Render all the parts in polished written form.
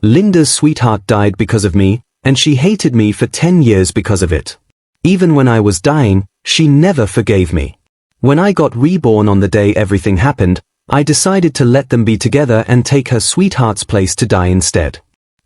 Linda's sweetheart died because of me, and she hated me for 10 years because of it. Even when I was dying, she never forgave me. When I got reborn on the day everything happened, I decided to let them be together and take her sweetheart's place to die instead.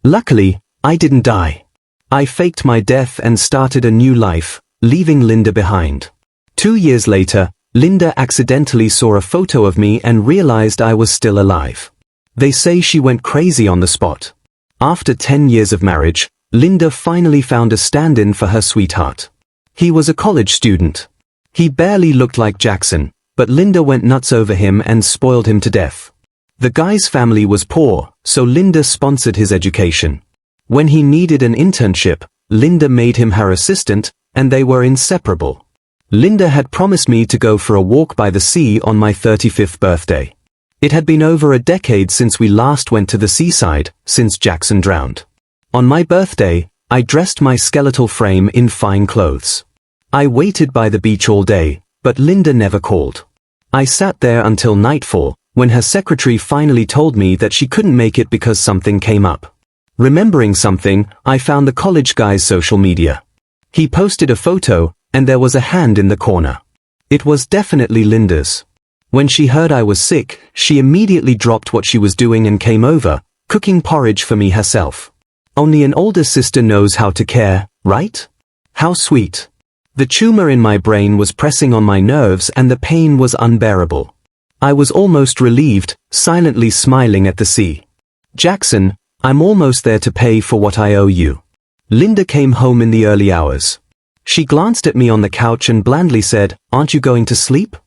Luckily, I didn't die. I faked my death and started a new life, leaving Linda behind. 2 years later, Linda accidentally saw a photo of me and realized I was still alive. They say she went crazy on the spot. After 10 years of marriage, Linda finally found a stand-in for her sweetheart. He was a college student. He barely looked like Jackson, but Linda went nuts over him and spoiled him to death. The guy's family was poor, so Linda sponsored his education. When he needed an internship, Linda made him her assistant, and they were inseparable. Linda had promised me to go for a walk by the sea on my 35th birthday. It had been over a decade since we last went to the seaside, since Jackson drowned. On my birthday, I dressed my skeletal frame in fine clothes. I waited by the beach all day, but Linda never called. I sat there until nightfall, when her secretary finally told me that she couldn't make it because something came up. Remembering something, I found the college guy's social media. He posted a photo, and there was a hand in the corner. It was definitely Linda's. When she heard I was sick, she immediately dropped what she was doing and came over, cooking porridge for me herself. Only an older sister knows how to care, right? How sweet. The tumor in my brain was pressing on my nerves and the pain was unbearable. I was almost relieved, silently smiling at the sea. Jackson, I'm almost there to pay for what I owe you. Linda came home in the early hours. She glanced at me on the couch and blandly said, "Aren't you going to sleep?"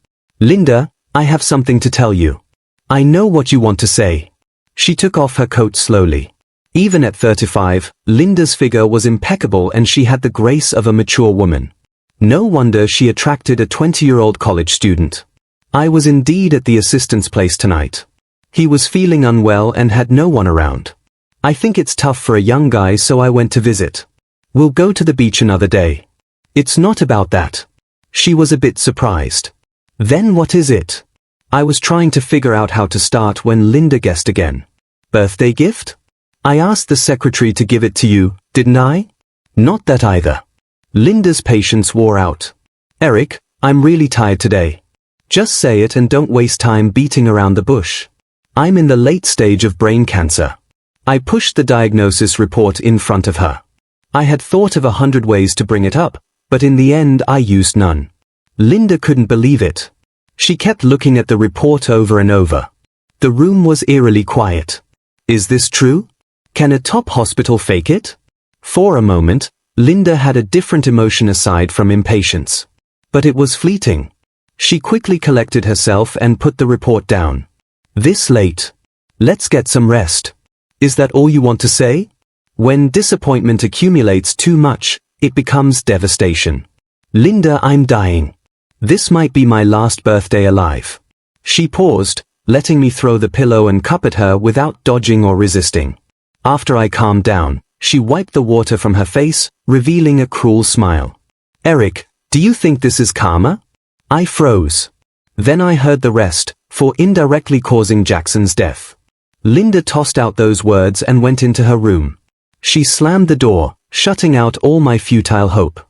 "Linda, I have something to tell you." "I know what you want to say." She took off her coat slowly. Even at 35, Linda's figure was impeccable and she had the grace of a mature woman. No wonder she attracted a 20-year-old college student. I was indeed at the assistant's place tonight. He was feeling unwell and had no one around. I think it's tough for a young guy, so I went to visit. "We'll go to the beach another day." "It's not about that." She was a bit surprised. "Then what is it?" I was trying to figure out how to start when Linda guessed again. "Birthday gift? I asked the secretary to give it to you, didn't I?" "Not that either." Linda's patience wore out. "Eric, I'm really tired today. Just say it and don't waste time beating around the bush. I'm in the late stage of brain cancer." I pushed the diagnosis report in front of her. I had thought of 100 ways to bring it up, but in the end I used none. Linda couldn't believe it. She kept looking at the report over and over. The room was eerily quiet. Is this true? Can a top hospital fake it? For a moment, Linda had a different emotion aside from impatience. But it was fleeting. She quickly collected herself and put the report down. "This late? Let's get some rest. Is that all you want to say?" When disappointment accumulates too much, it becomes devastation. "Linda, I'm dying. This might be my last birthday alive." She paused, letting me throw the pillow and cup at her without dodging or resisting. After I calmed down, she wiped the water from her face, revealing a cruel smile. "Eric, do you think this is karma?" I froze. Then I heard the rest, for indirectly causing Jackson's death. Linda tossed out those words and went into her room. She slammed the door, shutting out all my futile hope.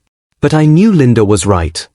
But I knew Linda was right.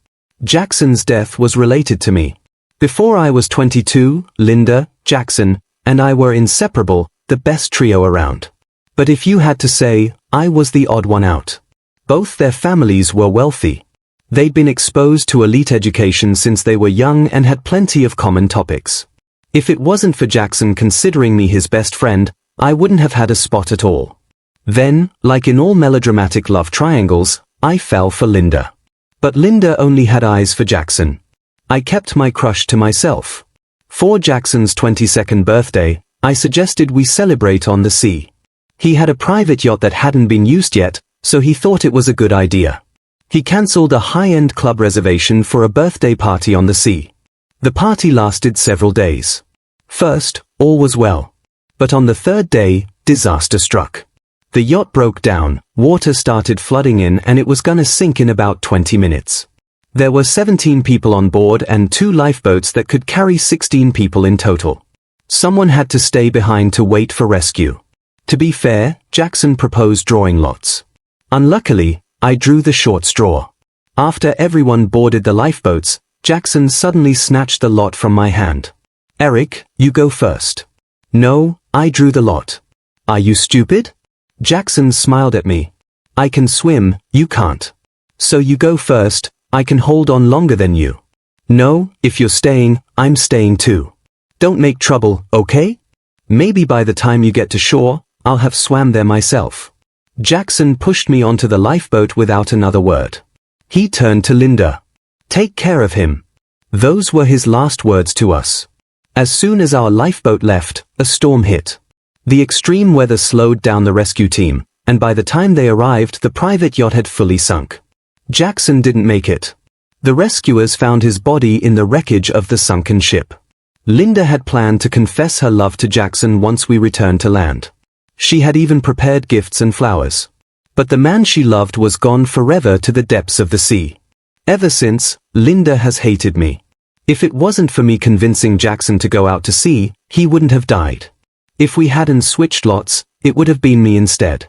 Jackson's death was related to me. Before I was 22, Linda, Jackson, and I were inseparable, the best trio around. But if you had to say, I was the odd one out. Both their families were wealthy. They'd been exposed to elite education since they were young and had plenty of common topics. If it wasn't for Jackson considering me his best friend, I wouldn't have had a spot at all. Then, like in all melodramatic love triangles, I fell for Linda. But Linda only had eyes for Jackson. I kept my crush to myself. For Jackson's 22nd birthday, I suggested we celebrate on the sea. He had a private yacht that hadn't been used yet, so he thought it was a good idea. He cancelled a high-end club reservation for a birthday party on the sea. The party lasted several days. First, all was well. But on the third day, disaster struck. The yacht broke down, water started flooding in, and it was gonna sink in about 20 minutes. There were 17 people on board and 2 lifeboats that could carry 16 people in total. Someone had to stay behind to wait for rescue. To be fair, Jackson proposed drawing lots. Unluckily, I drew the short straw. After everyone boarded the lifeboats, Jackson suddenly snatched the lot from my hand. Eric, you go first. No, I drew the lot. Are you stupid? Jackson smiled at me. I can swim, you can't. So you go first, I can hold on longer than you. No, if you're staying, I'm staying too. Don't make trouble, okay? Maybe by the time you get to shore, I'll have swam there myself. Jackson pushed me onto the lifeboat without another word. He turned to Linda. Take care of him. Those were his last words to us. As soon as our lifeboat left, a storm hit. The extreme weather slowed down the rescue team, and by the time they arrived, the private yacht had fully sunk. Jackson didn't make it. The rescuers found his body in the wreckage of the sunken ship. Linda had planned to confess her love to Jackson once we returned to land. She had even prepared gifts and flowers. But the man she loved was gone forever to the depths of the sea. Ever since, Linda has hated me. If it wasn't for me convincing Jackson to go out to sea, he wouldn't have died. If we hadn't switched lots, it would have been me instead.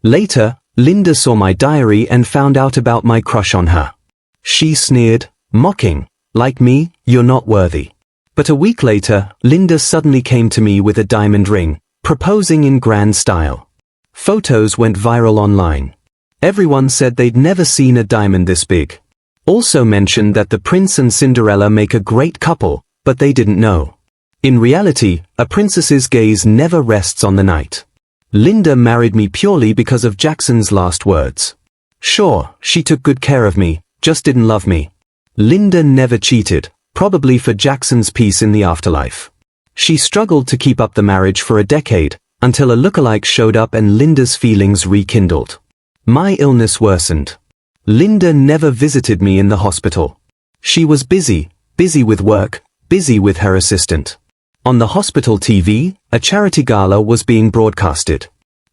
Later, Linda saw my diary and found out about my crush on her. She sneered, mocking, like me, you're not worthy. But a week later, Linda suddenly came to me with a diamond ring, proposing in grand style. Photos went viral online. Everyone said they'd never seen a diamond this big. Also mentioned that the prince and Cinderella make a great couple, but they didn't know. In reality, a princess's gaze never rests on the night. Linda married me purely because of Jackson's last words. Sure, she took good care of me, just didn't love me. Linda never cheated, probably for Jackson's peace in the afterlife. She struggled to keep up the marriage for a decade, until a lookalike showed up and Linda's feelings rekindled. My illness worsened. Linda never visited me in the hospital. She was busy with work, busy with her assistant. On the hospital TV, a charity gala was being broadcasted.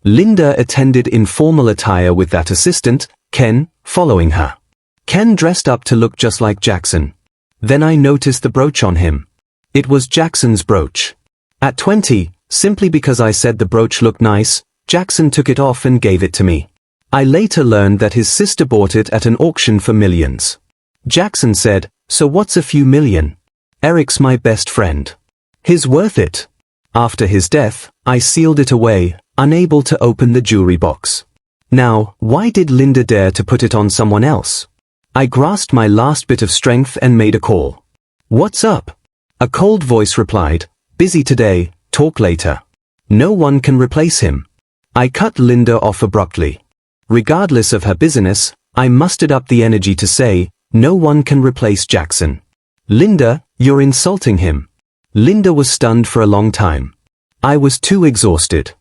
Linda attended in formal attire with that assistant, Ken, following her. Ken dressed up to look just like Jackson. Then I noticed the brooch on him. It was Jackson's brooch. At 20, simply because I said the brooch looked nice, Jackson took it off and gave it to me. I later learned that his sister bought it at an auction for millions. Jackson said, so what's a few million? Eric's my best friend. He's worth it. After his death, I sealed it away, unable to open the jewelry box. Now, why did Linda dare to put it on someone else? I grasped my last bit of strength and made a call. What's up? A cold voice replied, busy today, talk later. No one can replace him. I cut Linda off abruptly. Regardless of her busyness, I mustered up the energy to say, no one can replace Jackson. Linda, you're insulting him. Linda was stunned for a long time. I was too exhausted.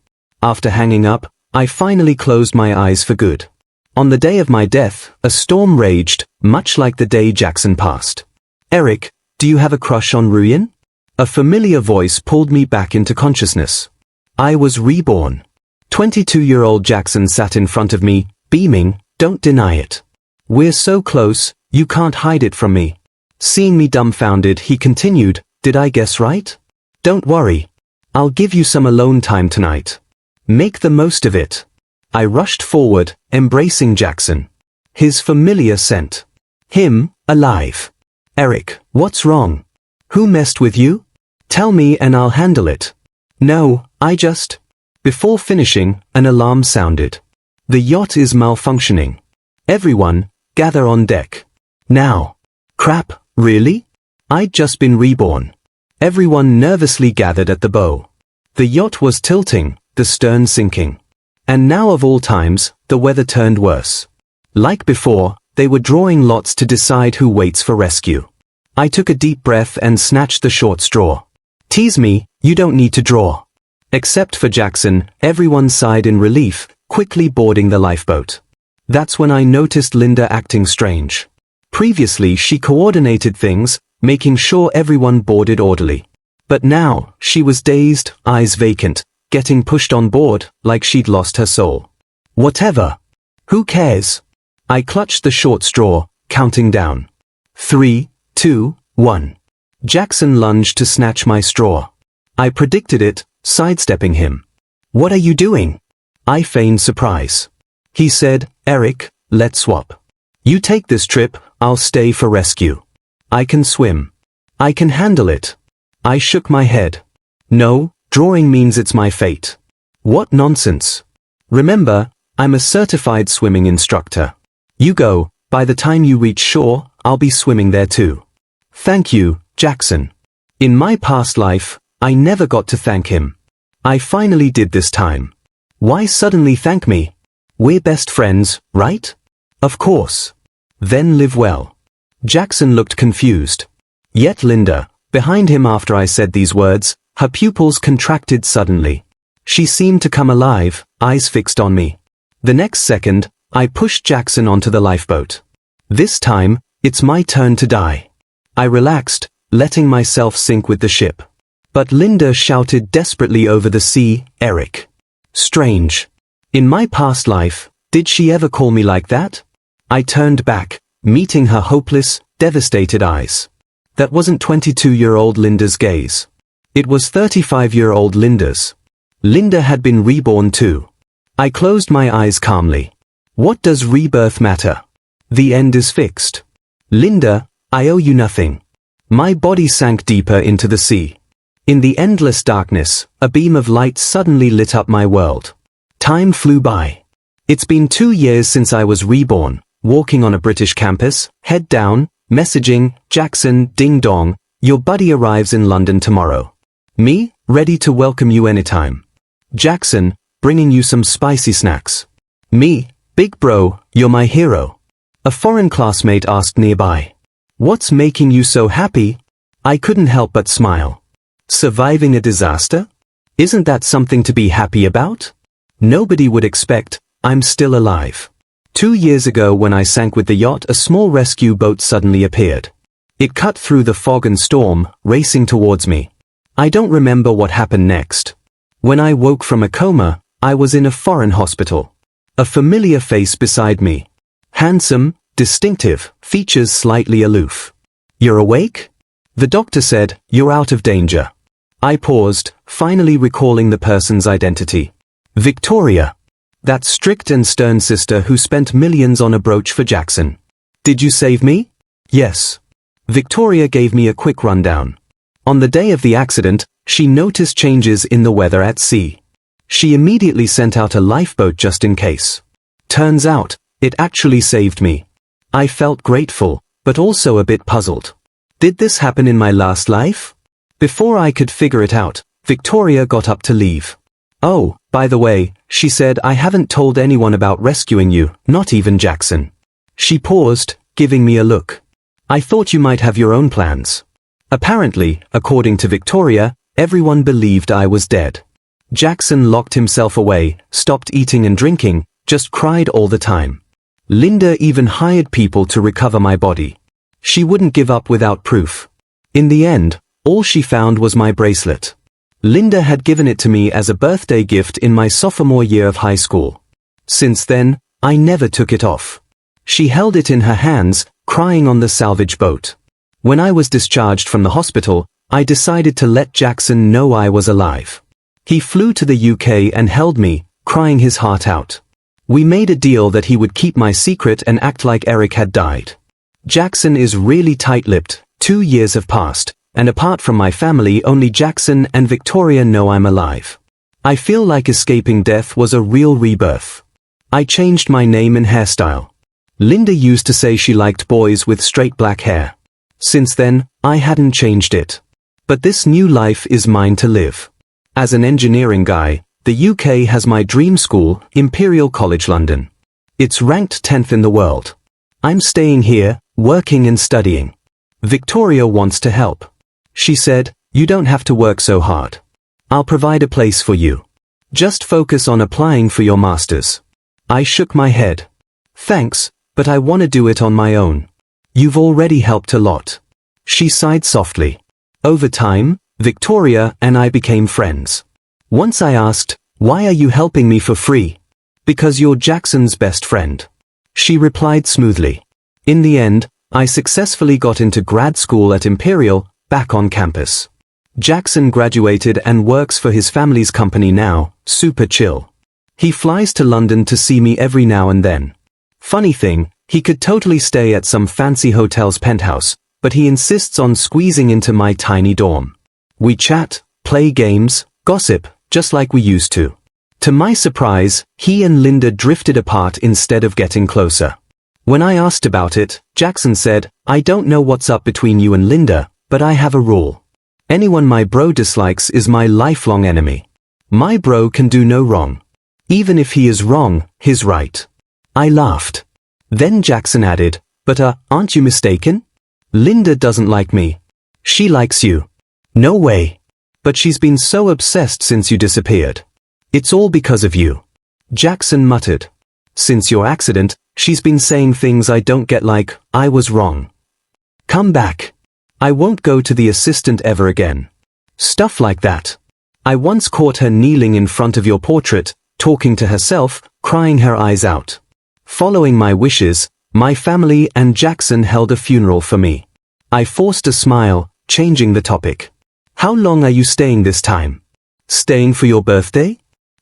After hanging up, I finally closed my eyes for good. On the day of my death, a storm raged, much like the day Jackson passed. Eric, do you have a crush on Ruyen? A familiar voice pulled me back into consciousness. I was reborn. 22-year-old Jackson sat in front of me, beaming, don't deny it. We're so close, you can't hide it from me. Seeing me dumbfounded, he continued, did I guess right? Don't worry. I'll give you some alone time tonight. Make the most of it. I rushed forward, embracing Jackson. His familiar scent. Him, alive. Eric, what's wrong? Who messed with you? Tell me and I'll handle it. No, I just... Before finishing, an alarm sounded. The yacht is malfunctioning. Everyone, gather on deck. Now. Crap, really? I'd just been reborn. Everyone nervously gathered at the bow. The yacht was tilting, the stern sinking. And now of all times, the weather turned worse. Like before, they were drawing lots to decide who waits for rescue. I took a deep breath and snatched the short straw. Tease me, you don't need to draw. Except for Jackson, everyone sighed in relief, quickly boarding the lifeboat. That's when I noticed Linda acting strange. Previously she coordinated things, making sure everyone boarded orderly. But now, she was dazed, eyes vacant, getting pushed on board, like she'd lost her soul. Whatever. Who cares? I clutched the short straw, counting down. 3, 2, 1. Jackson lunged to snatch my straw. I predicted it, sidestepping him. What are you doing? I feigned surprise. He said, Eric, let's swap. You take this trip, I'll stay for rescue. I can swim. I can handle it. I shook my head. No, drawing means it's my fate. What nonsense. Remember, I'm a certified swimming instructor. You go, by the time you reach shore, I'll be swimming there too. Thank you, Jackson. In my past life, I never got to thank him. I finally did this time. Why suddenly thank me? We're best friends, right? Of course. Then live well. Jackson looked confused. Yet Linda, behind him after I said these words, her pupils contracted suddenly. She seemed to come alive, eyes fixed on me. The next second, I pushed Jackson onto the lifeboat. This time, it's my turn to die. I relaxed, letting myself sink with the ship. But Linda shouted desperately over the sea, Eric. Strange. In my past life, did she ever call me like that? I turned back, meeting her hopeless, devastated eyes. That wasn't 22-year-old Linda's gaze. It was 35-year-old Linda's. Linda had been reborn too. I closed my eyes calmly. What does rebirth matter? The end is fixed. Linda, I owe you nothing. My body sank deeper into the sea. In the endless darkness, a beam of light suddenly lit up my world. Time flew by. It's been 2 years since I was reborn, walking on a British campus, head down, messaging, Jackson, ding dong, your buddy arrives in London tomorrow. Me, ready to welcome you anytime. Jackson, bringing you some spicy snacks. Me, big bro, you're my hero. A foreign classmate asked nearby. What's making you so happy? I couldn't help but smile. Surviving a disaster? Isn't that something to be happy about? Nobody would expect, I'm still alive. 2 years ago when I sank with the yacht, a small rescue boat suddenly appeared. It cut through the fog and storm, racing towards me. I don't remember what happened next. When I woke from a coma, I was in a foreign hospital. A familiar face beside me. Handsome, distinctive, features slightly aloof. You're awake? The doctor said, you're out of danger. I paused, finally recalling the person's identity. Victoria. That strict and stern sister who spent millions on a brooch for Jackson. Did you save me? Yes. Victoria gave me a quick rundown. On the day of the accident, she noticed changes in the weather at sea. She immediately sent out a lifeboat just in case. Turns out, it actually saved me. I felt grateful, but also a bit puzzled. Did this happen in my last life? Before I could figure it out, Victoria got up to leave. Oh, by the way, she said, I haven't told anyone about rescuing you, not even Jackson. She paused, giving me a look. I thought you might have your own plans. Apparently, according to Victoria, everyone believed I was dead. Jackson locked himself away, stopped eating and drinking, just cried all the time. Linda even hired people to recover my body. She wouldn't give up without proof. In the end, all she found was my bracelet. Linda had given it to me as a birthday gift in my sophomore year of high school. Since then, I never took it off. She held it in her hands, crying on the salvage boat. When I was discharged from the hospital, I decided to let Jackson know I was alive. He flew to the UK and held me, crying his heart out. We made a deal that he would keep my secret and act like Eric had died. Jackson is really tight-lipped. 2 years have passed, and apart from my family, only Jackson and Victoria know I'm alive. I feel like escaping death was a real rebirth. I changed my name and hairstyle. Linda used to say she liked boys with straight black hair. Since then, I hadn't changed it. But this new life is mine to live. As an engineering guy, the UK has my dream school, Imperial College London. It's ranked 10th in the world. I'm staying here, working and studying. Victoria wants to help. She said, you don't have to work so hard. I'll provide a place for you. Just focus on applying for your master's. I shook my head. Thanks, but I want to do it on my own. You've already helped a lot. She sighed softly. Over time, Victoria and I became friends. Once I asked, why are you helping me for free? Because you're Jackson's best friend. She replied smoothly. In the end, I successfully got into grad school at Imperial, back on campus. Jackson graduated and works for his family's company now, super chill. He flies to London to see me every now and then. Funny thing, he could totally stay at some fancy hotel's penthouse, but he insists on squeezing into my tiny dorm. We chat, play games, gossip, just like we used to. To my surprise, he and Linda drifted apart instead of getting closer. When I asked about it, Jackson said, "I don't know what's up between you and Linda, but I have a rule. Anyone my bro dislikes is my lifelong enemy. My bro can do no wrong. Even if he is wrong, he's right." I laughed. Then Jackson added, "But aren't you mistaken? Linda doesn't like me. She likes you." "No way. But she's been so obsessed since you disappeared. It's all because of you." Jackson muttered. "Since your accident, she's been saying things I don't get, like, I was wrong. Come back. I won't go to the assistant ever again. Stuff like that. I once caught her kneeling in front of your portrait, talking to herself, crying her eyes out. Following my wishes, my family and Jackson held a funeral for me. I forced a smile, changing the topic. How long are you staying this time? Staying for your birthday?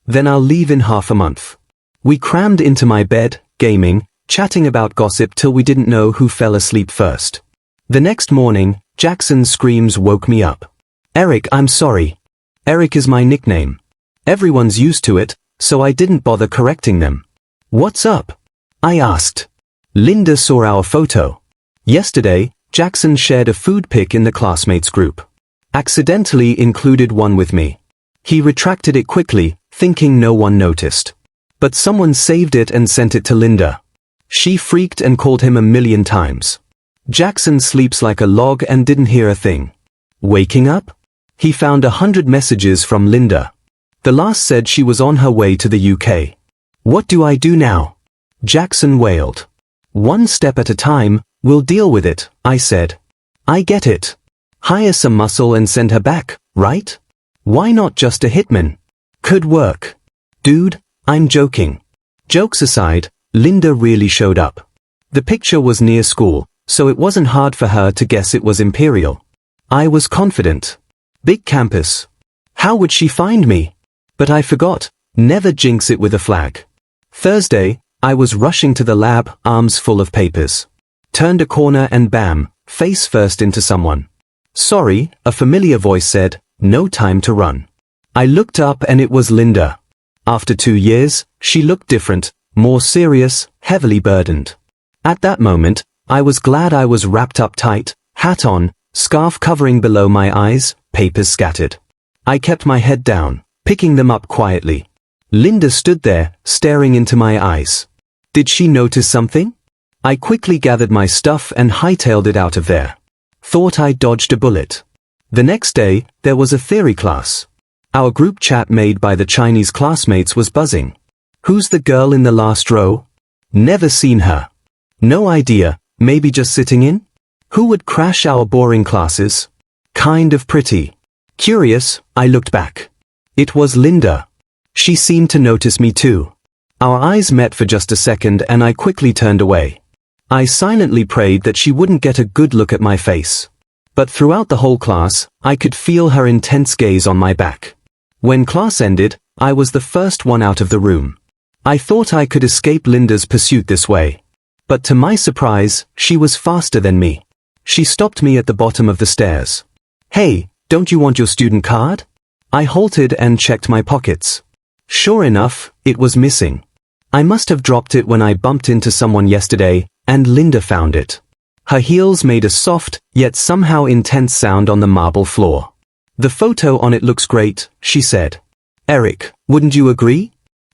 Then I'll leave in half a month. We crammed into my bed, gaming, chatting about gossip till we didn't know who fell asleep first. The next morning, Jackson's screams woke me up. "Eric, I'm sorry." Eric is my nickname. Everyone's used to it, so I didn't bother correcting them. "What's up?" I asked. "Linda saw our photo. Yesterday, Jackson shared a food pic in the classmates group. Accidentally included one with me. He retracted it quickly, thinking no one noticed. But someone saved it and sent it to Linda. She freaked and called him a million times. Jackson sleeps like a log and didn't hear a thing. Waking up, he found 100 messages from Linda. The last said she was on her way to the UK. "What do I do now?" Jackson wailed. "One step at a time, we'll deal with it," I said. "I get it. Hire some muscle and send her back, right? Why not just a hitman? Could work." "Dude, I'm joking." Jokes aside, Linda really showed up. The picture was near school, so it wasn't hard for her to guess it was Imperial. I was confident. Big campus. How would she find me? But I forgot, never jinx it with a flag. Thursday, I was rushing to the lab, arms full of papers. Turned a corner and bam, face first into someone. "Sorry," a familiar voice said, "no time to run." I looked up and it was Linda. After 2 years, she looked different, more serious, heavily burdened. At that moment, I was glad I was wrapped up tight, hat on, scarf covering below my eyes, papers scattered. I kept my head down, picking them up quietly. Linda stood there, staring into my eyes. Did she notice something? I quickly gathered my stuff and hightailed it out of there. Thought I dodged a bullet. The next day, there was a theory class. Our group chat made by the Chinese classmates was buzzing. Who's the girl in the last row? Never seen her. No idea, maybe just sitting in? Who would crash our boring classes? Kind of pretty. Curious, I looked back. It was Linda. She seemed to notice me too. Our eyes met for just a second and I quickly turned away. I silently prayed that she wouldn't get a good look at my face. But throughout the whole class, I could feel her intense gaze on my back. When class ended, I was the first one out of the room. I thought I could escape Linda's pursuit this way. But to my surprise, she was faster than me. She stopped me at the bottom of the stairs. "Hey, don't you want your student card?" I halted and checked my pockets. Sure enough, it was missing. I must have dropped it when I bumped into someone yesterday, and Linda found it. Her heels made a soft, yet somehow intense sound on the marble floor. "The photo on it looks great," she said. "Eric, wouldn't you agree?"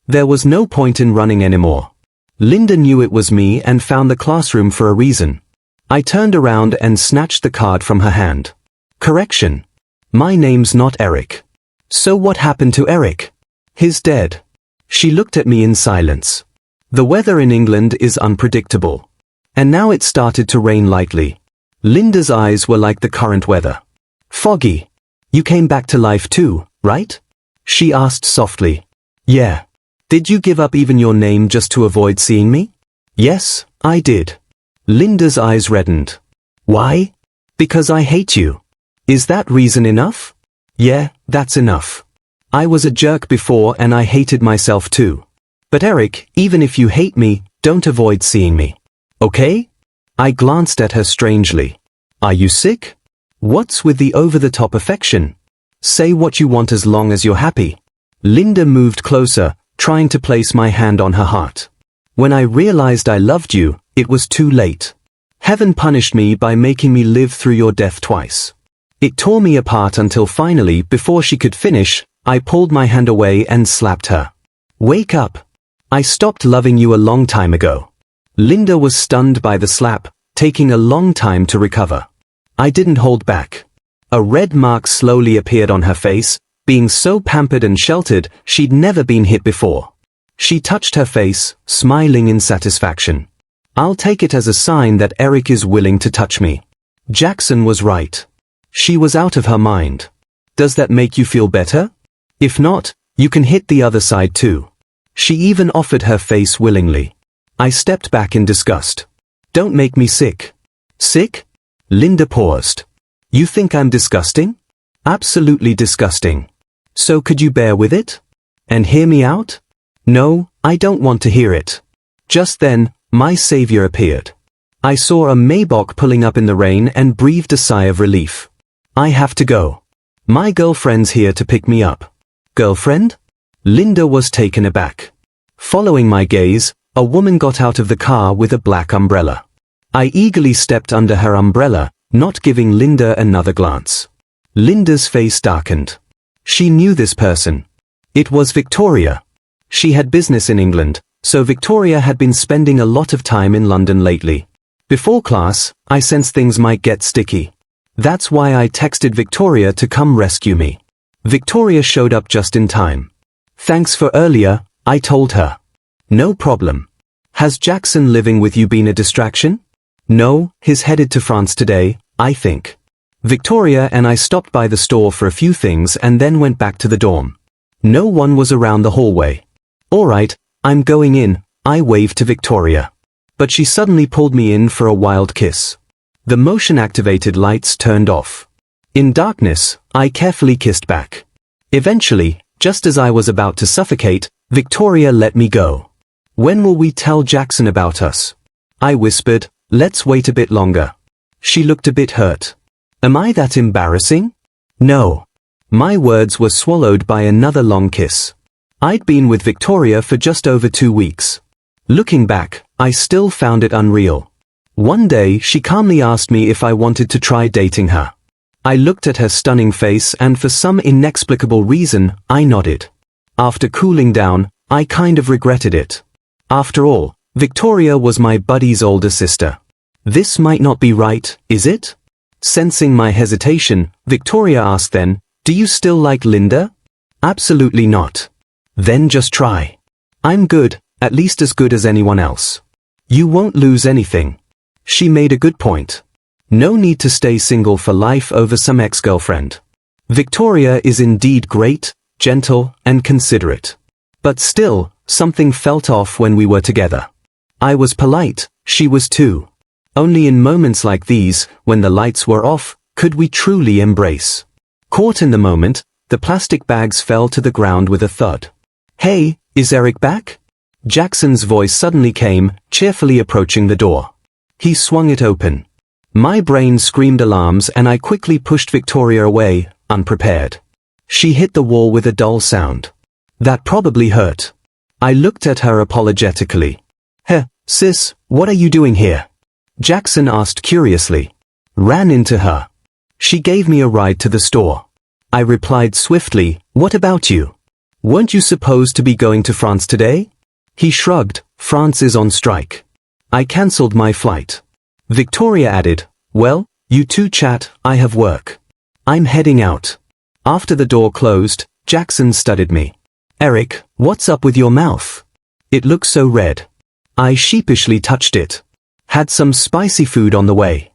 There was no point in running anymore. Linda knew it was me and found the classroom for a reason. I turned around and snatched the card from her hand. Correction. My name's not Eric. So what happened to Eric? He's dead. She looked at me in silence. The weather in England is unpredictable. And now it started to rain lightly. Linda's eyes were like the current weather. Foggy. "You came back to life too, right?" she asked softly. "Yeah. Did you give up even your name just to avoid seeing me?" "Yes, I did." Linda's eyes reddened. "Why?" "Because I hate you." "Is that reason enough?" Yeah, that's enough. I was a jerk before and I hated myself too. But Eric, even if you hate me, don't avoid seeing me. Okay? I glanced at her strangely. Are you sick? What's with the over-the-top affection? Say what you want as long as you're happy. Linda moved closer, trying to place my hand on her heart. When I realized I loved you, it was too late. Heaven punished me by making me live through your death twice. It tore me apart until finally, before she could finish, I pulled my hand away and slapped her. Wake up. I stopped loving you a long time ago. Linda was stunned by the slap, taking a long time to recover. I didn't hold back. A red mark slowly appeared on her face, being so pampered and sheltered, she'd never been hit before. She touched her face, smiling in satisfaction. I'll take it as a sign that Eric is willing to touch me. Jackson was right. She was out of her mind. Does that make you feel better? If not, you can hit the other side too. She even offered her face willingly. I stepped back in disgust. Don't make me sick. Sick? Linda paused. You think I'm disgusting? Absolutely disgusting. So could you bear with it? And hear me out? No, I don't want to hear it. Just then, my savior appeared. I saw a Maybach pulling up in the rain and breathed a sigh of relief. I have to go. My girlfriend's here to pick me up. Girlfriend? Linda was taken aback. Following my gaze, a woman got out of the car with a black umbrella. I eagerly stepped under her umbrella, not giving Linda another glance. Linda's face darkened. She knew this person. It was Victoria. She had business in England, so Victoria had been spending a lot of time in London lately. Before class, I sensed things might get sticky. That's why I texted Victoria to come rescue me. Victoria showed up just in time. Thanks for earlier, I told her. No problem. Has Jackson living with you been a distraction? No, he's headed to France today, I think. Victoria and I stopped by the store for a few things and then went back to the dorm. No one was around the hallway. All right, I'm going in, I waved to Victoria. But she suddenly pulled me in for a wild kiss. The motion-activated lights turned off. In darkness, I carefully kissed back. Eventually, just as I was about to suffocate, Victoria let me go. When will we tell Jackson about us? I whispered, let's wait a bit longer. She looked a bit hurt. Am I that embarrassing? No. My words were swallowed by another long kiss. I'd been with Victoria for just over 2 weeks. Looking back, I still found it unreal. One day, she calmly asked me if I wanted to try dating her. I looked at her stunning face and for some inexplicable reason, I nodded. After cooling down, I kind of regretted it. After all, Victoria was my buddy's older sister. This might not be right, is it? Sensing my hesitation, Victoria asked then, do you still like Linda? Absolutely not. Then just try. I'm good, at least as good as anyone else. You won't lose anything. She made a good point. No need to stay single for life over some ex-girlfriend. Victoria is indeed great, gentle, and considerate. But still, something felt off when we were together. I was polite, she was too. Only in moments like these, when the lights were off, could we truly embrace. Caught in the moment, the plastic bags fell to the ground with a thud. Hey, is Eric back? Jackson's voice suddenly came, cheerfully approaching the door. He swung it open. My brain screamed alarms and I quickly pushed Victoria away, unprepared. She hit the wall with a dull sound. That probably hurt. I looked at her apologetically. Hey, sis, what are you doing here? Jackson asked curiously. Ran into her. She gave me a ride to the store. I replied swiftly, what about you? Weren't you supposed to be going to France today? He shrugged, France is on strike. I cancelled my flight. Victoria added, well, you two chat, I have work. I'm heading out. After the door closed, Jackson studied me. Eric, what's up with your mouth? It looks so red. I sheepishly touched it. Had some spicy food on the way.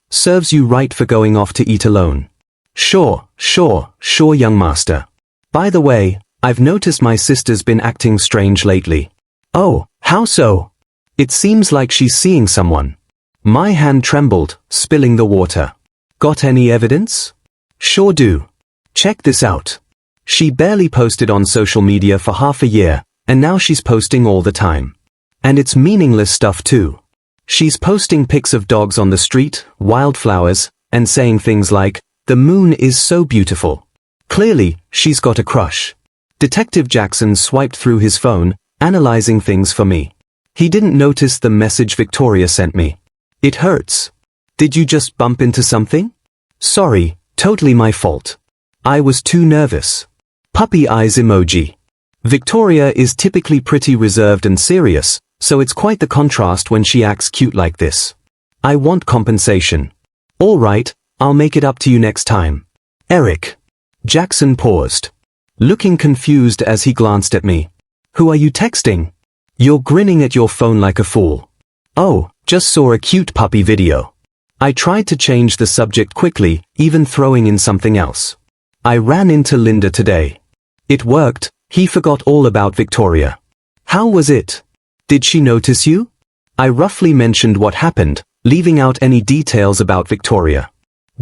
Serves you right for going off to eat alone. Sure, young master. By the way, I've noticed my sister's been acting strange lately. Oh, how so? It seems like she's seeing someone. My hand trembled, spilling the water. Got any evidence? Sure do. Check this out. She barely posted on social media for half a year, and now she's posting all the time. And it's meaningless stuff too. She's posting pics of dogs on the street, wildflowers, and saying things like, "The moon is so beautiful." Clearly, she's got a crush. Detective Jackson swiped through his phone, analyzing things for me. He didn't notice the message Victoria sent me. "It hurts. Did you just bump into something?" "Sorry, totally my fault. I was too nervous." Puppy eyes emoji. Victoria is typically pretty reserved and serious, so it's quite the contrast when she acts cute like this. "I want compensation." "All right, I'll make it up to you next time." "Eric." Jackson paused, looking confused as he glanced at me. "Who are you texting? You're grinning at your phone like a fool." "Oh, just saw a cute puppy video." I tried to change the subject quickly, even throwing in something else. "I ran into Linda today." It worked. He forgot all about Victoria. "How was it? Did she notice you?" I roughly mentioned what happened, leaving out any details about Victoria.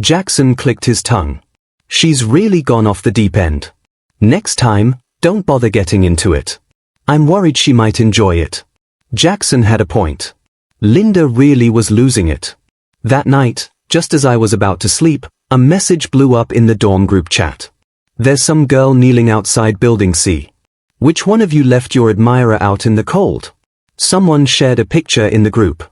Jackson clicked his tongue. "She's really gone off the deep end. Next time, don't bother getting into it. I'm worried she might enjoy it." Jackson had a point. Linda really was losing it. That night, just as I was about to sleep, a message blew up in the dorm group chat. "There's some girl kneeling outside building C. Which one of you left your admirer out in the cold?" Someone shared a picture in the group.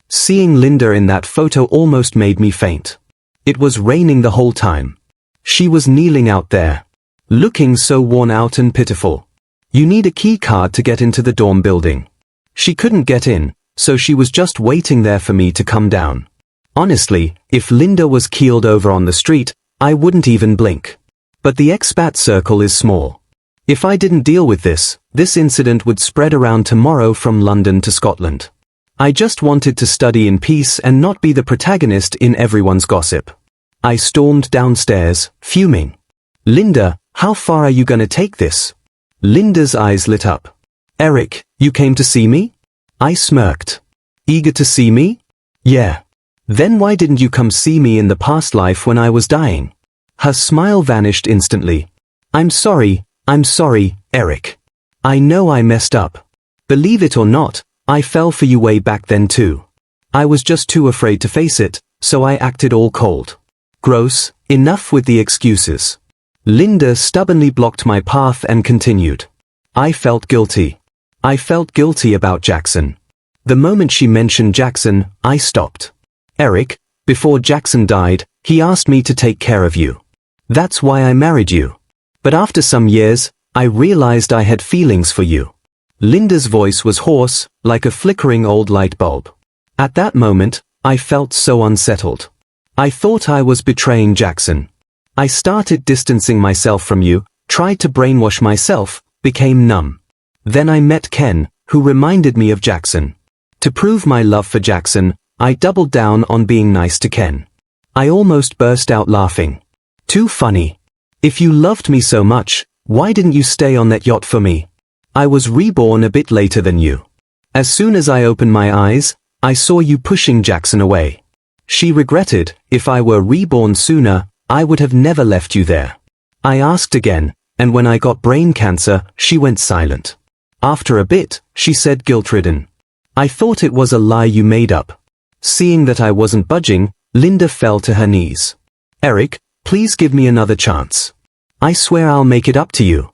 Seeing Linda in that photo almost made me faint. It was raining the whole time. She was kneeling out there, looking so worn out and pitiful. You need a key card to get into the dorm building. She couldn't get in, so she was just waiting there for me to come down. Honestly, if Linda was keeled over on the street, I wouldn't even blink. But the expat circle is small. If I didn't deal with this incident would spread around tomorrow from London to Scotland. I just wanted to study in peace and not be the protagonist in everyone's gossip. I stormed downstairs, fuming. "Linda, how far are you gonna take this?" Linda's eyes lit up. "Eric, you came to see me?" I smirked. "Eager to see me?" "Yeah. Then why didn't you come see me in the past life when I was dying?" Her smile vanished instantly. I'm sorry, Eric. I know I messed up. Believe it or not, I fell for you way back then too. I was just too afraid to face it, so I acted all cold." Gross, enough with the excuses. Linda stubbornly blocked my path and continued. I felt guilty. I felt guilty about Jackson. The moment she mentioned Jackson, I stopped. "Eric, before Jackson died, he asked me to take care of you. That's why I married you. But after some years, I realized I had feelings for you." Linda's voice was hoarse, like a flickering old light bulb. At that moment, I felt so unsettled. I thought I was betraying Jackson. I started distancing myself from you, tried to brainwash myself, became numb. Then I met Ken, who reminded me of Jackson. To prove my love for Jackson, I doubled down on being nice to Ken. I almost burst out laughing. Too funny. If you loved me so much, why didn't you stay on that yacht for me? I was reborn a bit later than you. As soon as I opened my eyes, I saw you pushing Jackson away. She regretted, if I were reborn sooner, I would have never left you there. I asked again, and when I got brain cancer, she went silent. After a bit, she said guilt-ridden. I thought it was a lie you made up. Seeing that I wasn't budging, Linda fell to her knees. "Eric, please give me another chance. I swear I'll make it up to you."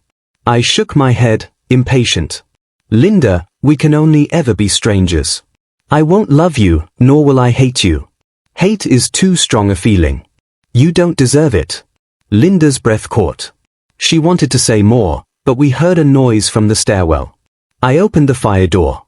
I shook my head, impatient. "Linda, we can only ever be strangers. I won't love you, nor will I hate you. Hate is too strong a feeling. You don't deserve it." Linda's breath caught. She wanted to say more, but we heard a noise from the stairwell. I opened the fire door.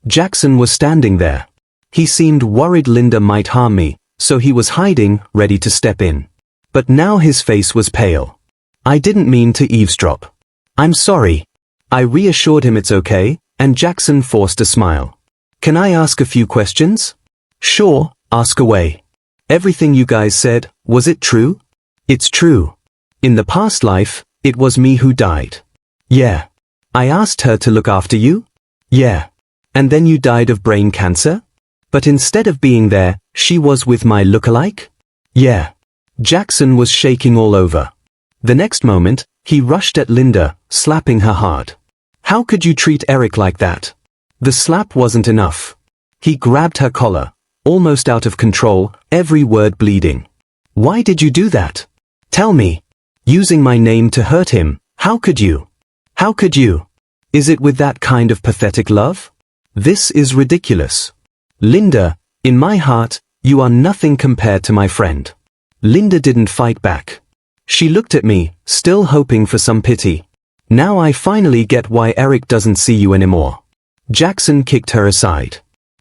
Jackson was standing there. He seemed worried Linda might harm me, so he was hiding, ready to step in. But now his face was pale. I didn't mean to eavesdrop. "I'm sorry." I reassured him it's okay, and Jackson forced a smile. "Can I ask a few questions?" "Sure, ask away." "Everything you guys said, was it true?" "It's true. In the past life, it was me who died." "Yeah." "I asked her to look after you?" "Yeah." "And then you died of brain cancer?" "But instead of being there, she was with my lookalike?" "Yeah." Jackson was shaking all over. The next moment, he rushed at Linda, slapping her hard. How could you treat Eric like that? The slap wasn't enough. He grabbed her collar, almost out of control, every word bleeding. Why did you do that? Tell me. Using my name to hurt him, how could you? How could you? Is it with that kind of pathetic love? This is ridiculous. Linda, in my heart, you are nothing compared to my friend. Linda didn't fight back. She looked at me, still hoping for some pity. Now I finally get why Eric doesn't see you anymore. Jackson kicked her aside.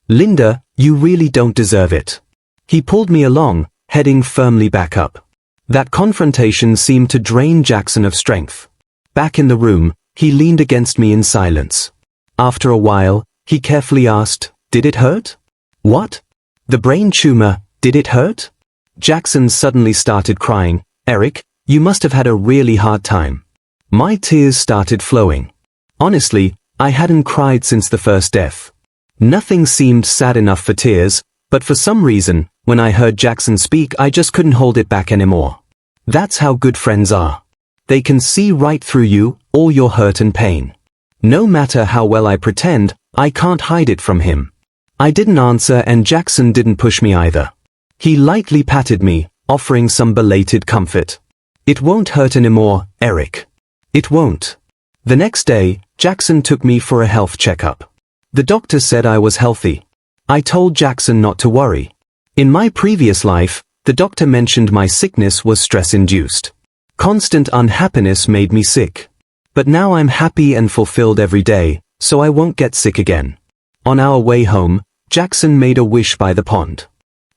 Linda, you really don't deserve it. He pulled me along, heading firmly back up. That confrontation seemed to drain Jackson of strength. Back in the room, he leaned against me in silence. After a while, he carefully asked, "Did it hurt?" "What?" "The brain tumor, did it hurt?" Jackson suddenly started crying. "Eric, you must have had a really hard time." My tears started flowing. Honestly, I hadn't cried since the first death. Nothing seemed sad enough for tears, but for some reason, when I heard Jackson speak, I just couldn't hold it back anymore. That's how good friends are. They can see right through you, all your hurt and pain. No matter how well I pretend, I can't hide it from him. I didn't answer and Jackson didn't push me either. He lightly patted me, offering some belated comfort. "It won't hurt anymore, Eric. It won't." The next day, Jackson took me for a health checkup. The doctor said I was healthy. I told Jackson not to worry. In my previous life, the doctor mentioned my sickness was stress-induced. Constant unhappiness made me sick. But now I'm happy and fulfilled every day, so I won't get sick again. On our way home, Jackson made a wish by the pond.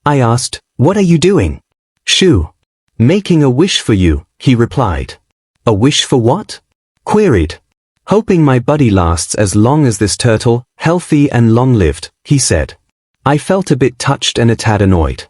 I asked, "What are you doing?" "Shoo. Making a wish for you," he replied. "A wish for what?" queried. "Hoping my buddy lasts as long as this turtle, healthy and long-lived," he said. I felt a bit touched and a tad annoyed.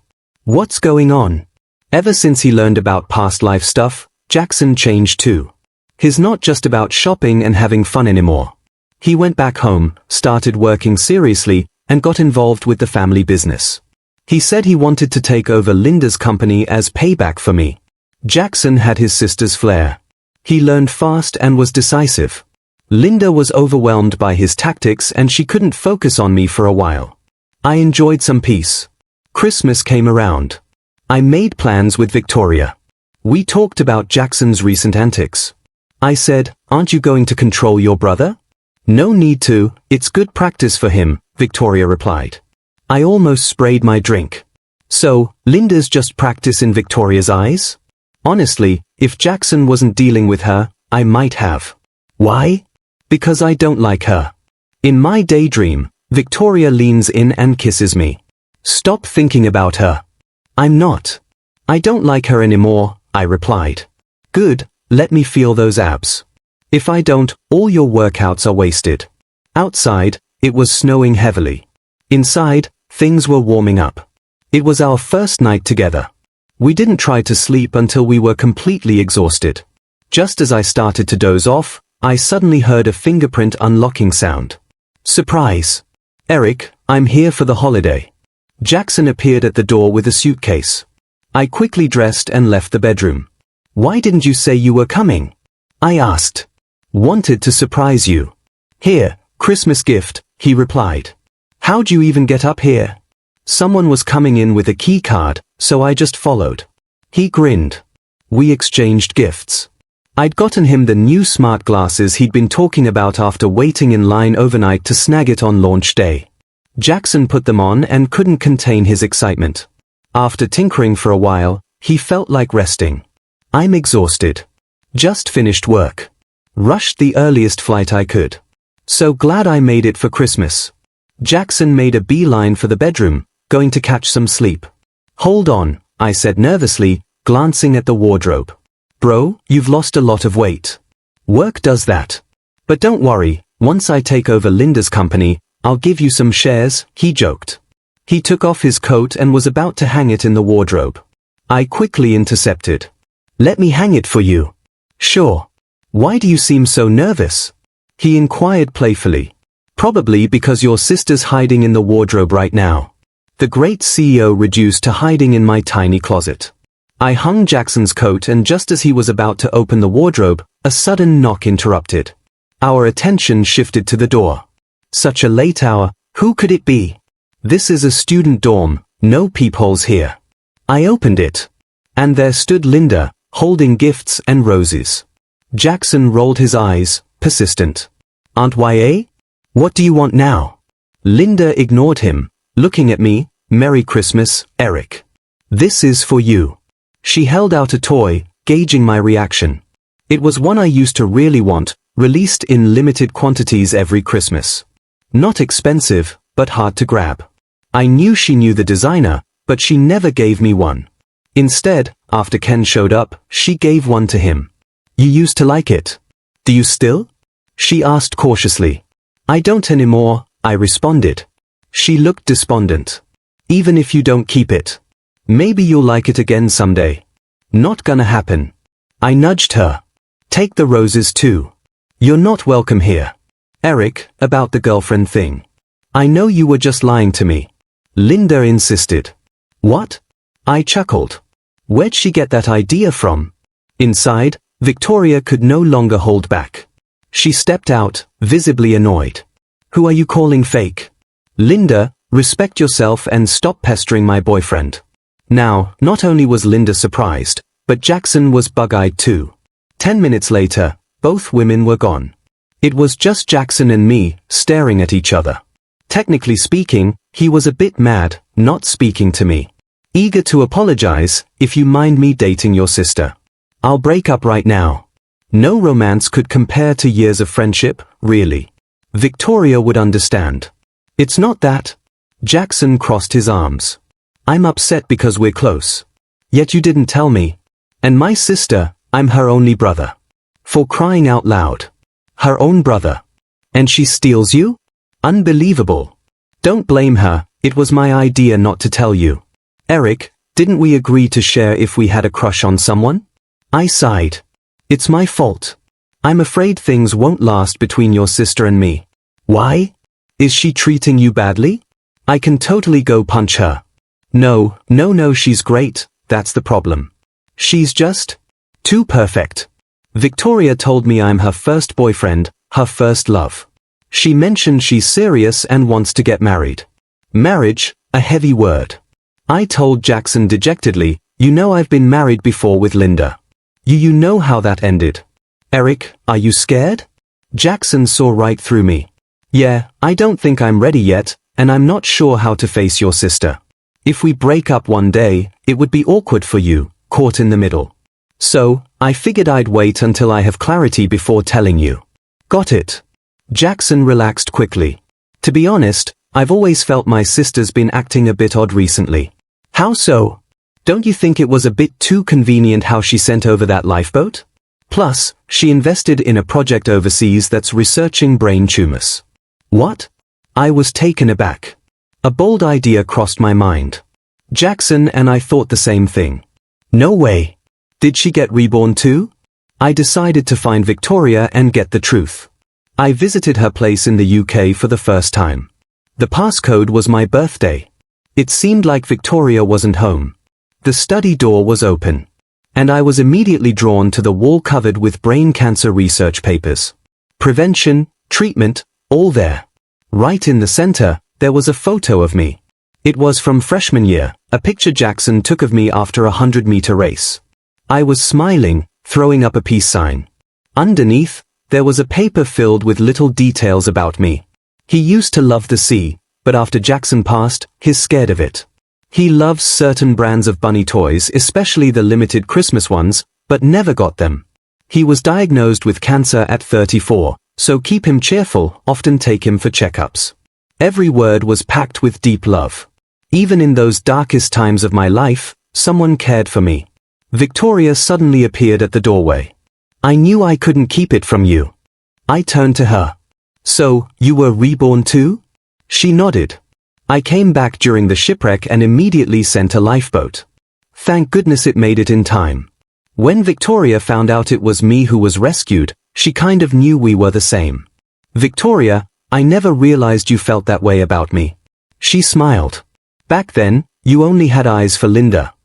What's going on? Ever since he learned about past life stuff, Jackson changed too. He's not just about shopping and having fun anymore. He went back home, started working seriously, and got involved with the family business. He said he wanted to take over Linda's company as payback for me. Jackson had his sister's flair. He learned fast and was decisive. Linda was overwhelmed by his tactics and she couldn't focus on me for a while. I enjoyed some peace. Christmas came around. I made plans with Victoria. We talked about Jackson's recent antics. I said, "Aren't you going to control your brother?" "No need to, it's good practice for him," Victoria replied. I almost sprayed my drink. So, Linda's just practice in Victoria's eyes? Honestly, if Jackson wasn't dealing with her, I might have. Why? Because I don't like her. In my daydream, Victoria leans in and kisses me. Stop thinking about her. I'm not. I don't like her anymore, I replied. Good, let me feel those abs. If I don't, all your workouts are wasted. Outside, it was snowing heavily. Inside, things were warming up. It was our first night together. We didn't try to sleep until we were completely exhausted. Just as I started to doze off, I suddenly heard a fingerprint unlocking sound. Surprise! Eric, I'm here for the holiday. Jackson appeared at the door with a suitcase. I quickly dressed and left the bedroom. Why didn't you say you were coming? I asked. Wanted to surprise you. Here, Christmas gift, he replied. How'd you even get up here? Someone was coming in with a key card, so I just followed. He grinned. We exchanged gifts. I'd gotten him the new smart glasses he'd been talking about after waiting in line overnight to snag it on launch day. Jackson put them on and couldn't contain his excitement. After tinkering for a while, he felt like resting. I'm exhausted. Just finished work. Rushed the earliest flight I could. So glad I made it for Christmas. Jackson made a beeline for the bedroom, going to catch some sleep. Hold on, I said nervously, glancing at the wardrobe. Bro, you've lost a lot of weight. Work does that. But don't worry, once I take over Linda's company, I'll give you some shares, he joked. He took off his coat and was about to hang it in the wardrobe. I quickly intercepted. Let me hang it for you. Sure. Why do you seem so nervous? He inquired playfully. Probably because your sister's hiding in the wardrobe right now. The great CEO reduced to hiding in my tiny closet. I hung Jackson's coat, and just as he was about to open the wardrobe, a sudden knock interrupted. Our attention shifted to the door. Such a late hour, who could it be? This is a student dorm, no peepholes here. I opened it. And there stood Linda, holding gifts and roses. Jackson rolled his eyes, persistent. Aunt YA? What do you want now? Linda ignored him, looking at me. Merry Christmas, Eric. This is for you. She held out a toy, gauging my reaction. It was one I used to really want, released in limited quantities every Christmas. Not expensive, but hard to grab. I knew she knew the designer, but she never gave me one. Instead, after Ken showed up, she gave one to him. You used to like it. Do you still? She asked cautiously. I don't anymore, I responded. She looked despondent. Even if you don't keep it. Maybe you'll like it again someday. Not gonna happen. I nudged her. Take the roses too. You're not welcome here. Eric, about the girlfriend thing. I know you were just lying to me. Linda insisted. What? I chuckled. Where'd she get that idea from? Inside, Victoria could no longer hold back. She stepped out, visibly annoyed. Who are you calling fake? Linda, respect yourself and stop pestering my boyfriend. Now, not only was Linda surprised, but Jackson was bug-eyed too. 10 minutes later, both women were gone. It was just Jackson and me, staring at each other. Technically speaking, he was a bit mad, not speaking to me. Eager to apologize, if you mind me dating your sister. I'll break up right now. No romance could compare to years of friendship, really. Victoria would understand. It's not that. Jackson crossed his arms. I'm upset because we're close. Yet you didn't tell me. And my sister, I'm her only brother. For crying out loud. Her own brother. And she steals you? Unbelievable. Don't blame her, it was my idea not to tell you. Eric, didn't we agree to share if we had a crush on someone? I sighed. It's my fault. I'm afraid things won't last between your sister and me. Why? Is she treating you badly? I can totally go punch her. No, she's great, that's the problem. She's just too perfect. Victoria told me I'm her first boyfriend, her first love. She mentioned she's serious and wants to get married. Marriage, a heavy word. I told Jackson dejectedly, you know I've been married before with Linda. You know how that ended. Eric, are you scared? Jackson saw right through me. Yeah, I don't think I'm ready yet, and I'm not sure how to face your sister. If we break up one day, it would be awkward for you, caught in the middle. So, I figured I'd wait until I have clarity before telling you. Got it. Jackson relaxed quickly. To be honest, I've always felt my sister's been acting a bit odd recently. How so? Don't you think it was a bit too convenient how she sent over that lifeboat? Plus, she invested in a project overseas that's researching brain tumors. What? I was taken aback. A bold idea crossed my mind. Jackson and I thought the same thing. No way. Did she get reborn too? I decided to find Victoria and get the truth. I visited her place in the UK for the first time. The passcode was my birthday. It seemed like Victoria wasn't home. The study door was open. And I was immediately drawn to the wall covered with brain cancer research papers. Prevention, treatment, all there. Right in the center, there was a photo of me. It was from freshman year, a picture Jackson took of me after a 100-meter race. I was smiling, throwing up a peace sign. Underneath, there was a paper filled with little details about me. He used to love the sea, but after Jackson passed, he's scared of it. He loves certain brands of bunny toys, especially the limited Christmas ones, but never got them. He was diagnosed with cancer at 34, so keep him cheerful, often take him for checkups. Every word was packed with deep love. Even in those darkest times of my life, someone cared for me. Victoria suddenly appeared at the doorway. I knew I couldn't keep it from you. I turned to her. So, you were reborn too? She nodded. I came back during the shipwreck and immediately sent a lifeboat. Thank goodness it made it in time. When Victoria found out it was me who was rescued, she kind of knew we were the same. Victoria, I never realized you felt that way about me. She smiled. Back then, you only had eyes for Linda.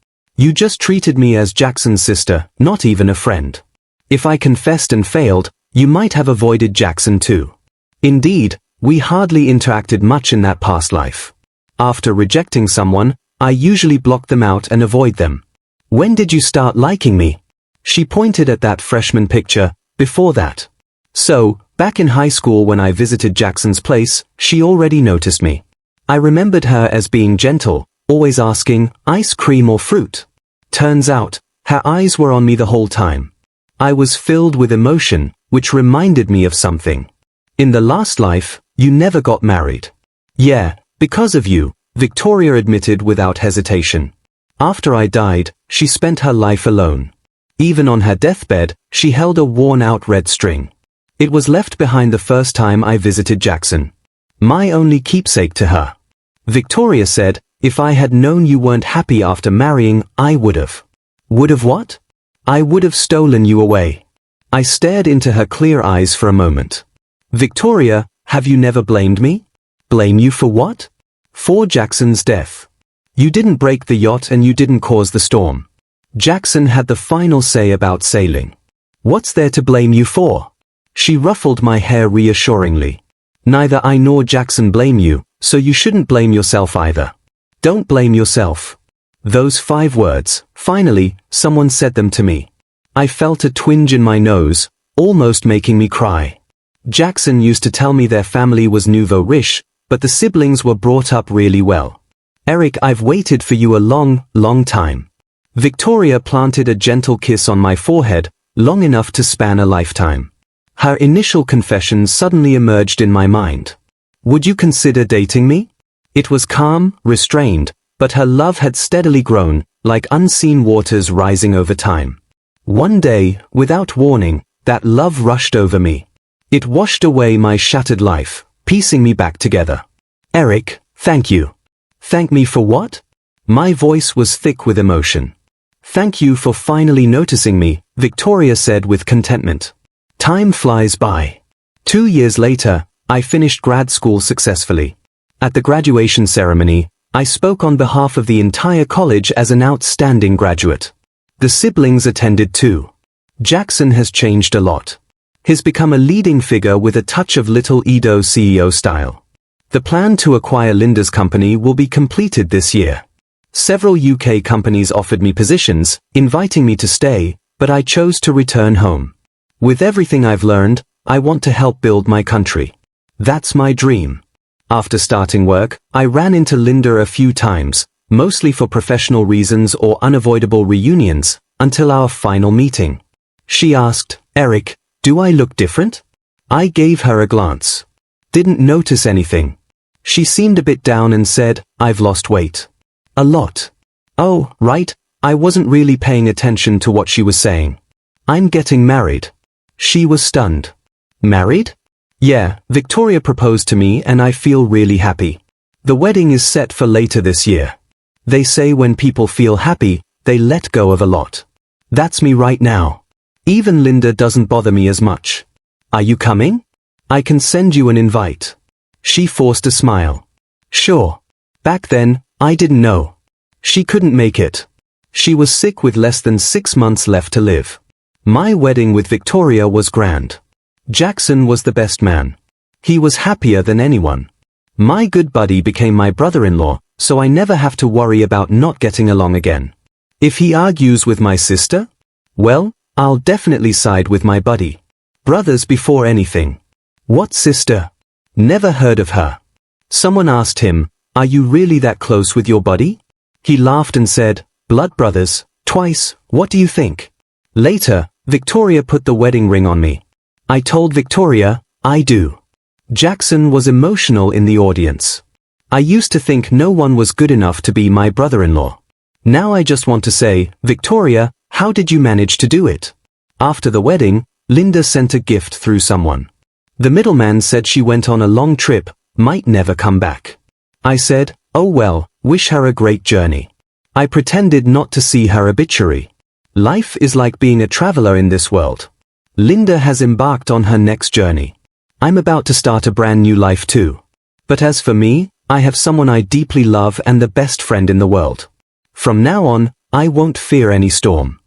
You just treated me as Jackson's sister, not even a friend. If I confessed and failed, you might have avoided Jackson too. Indeed, we hardly interacted much in that past life. After rejecting someone, I usually block them out and avoid them. When did you start liking me? She pointed at that freshman picture. Before that. So, back in high school when I visited Jackson's place, she already noticed me. I remembered her as being gentle, always asking, ice cream or fruit? Turns out, her eyes were on me the whole time. I was filled with emotion, which reminded me of something. In the last life, you never got married. Yeah, because of you, Victoria admitted without hesitation. After I died, she spent her life alone. Even on her deathbed, she held a worn-out red string. It was left behind the first time I visited Jackson. My only keepsake to her. Victoria said, if I had known you weren't happy after marrying, I would've. Would've what? I would've stolen you away. I stared into her clear eyes for a moment. Victoria, have you never blamed me? Blame you for what? For Jackson's death. You didn't break the yacht and you didn't cause the storm. Jackson had the final say about sailing. What's there to blame you for? She ruffled my hair reassuringly. Neither I nor Jackson blame you, so you shouldn't blame yourself either. Don't blame yourself. Those 5 words, finally, someone said them to me. I felt a twinge in my nose, almost making me cry. Jackson used to tell me their family was nouveau riche, but the siblings were brought up really well. Eric, I've waited for you a long, long time. Victoria planted a gentle kiss on my forehead, long enough to span a lifetime. Her initial confession suddenly emerged in my mind. Would you consider dating me? It was calm, restrained, but her love had steadily grown, like unseen waters rising over time. One day, without warning, that love rushed over me. It washed away my shattered life, piecing me back together. Eric, thank you. Thank me for what? My voice was thick with emotion. Thank you for finally noticing me, Victoria said with contentment. Time flies by. 2 years later, I finished grad school successfully. At the graduation ceremony, I spoke on behalf of the entire college as an outstanding graduate. The siblings attended too. Jackson has changed a lot. He's become a leading figure with a touch of Little Edo CEO style. The plan to acquire Linda's company will be completed this year. Several UK companies offered me positions, inviting me to stay, but I chose to return home. With everything I've learned, I want to help build my country. That's my dream. After starting work, I ran into Linda a few times, mostly for professional reasons or unavoidable reunions, until our final meeting. She asked, Eric, do I look different? I gave her a glance. Didn't notice anything. She seemed a bit down and said, I've lost weight. A lot. Oh, right, I wasn't really paying attention to what she was saying. I'm getting married. She was stunned. Married? Yeah, Victoria proposed to me and I feel really happy. The wedding is set for later this year. They say when people feel happy, they let go of a lot. That's me right now. Even Linda doesn't bother me as much. Are you coming? I can send you an invite. She forced a smile. Sure. Back then, I didn't know. She couldn't make it. She was sick with less than 6 months left to live. My wedding with Victoria was grand. Jackson was the best man. He was happier than anyone. My good buddy became my brother-in-law, so I never have to worry about not getting along again. If he argues with my sister, well, I'll definitely side with my buddy. Brothers before anything. What sister? Never heard of her. Someone asked him, are you really that close with your buddy? He laughed and said, blood brothers, twice, what do you think? Later, Victoria put the wedding ring on me. I told Victoria, I do. Jackson was emotional in the audience. I used to think no one was good enough to be my brother-in-law. Now I just want to say, Victoria, how did you manage to do it? After the wedding, Linda sent a gift through someone. The middleman said she went on a long trip, might never come back. I said, oh well, wish her a great journey. I pretended not to see her obituary. Life is like being a traveler in this world. Linda has embarked on her next journey. I'm about to start a brand new life too. But as for me, I have someone I deeply love and the best friend in the world. From now on, I won't fear any storm.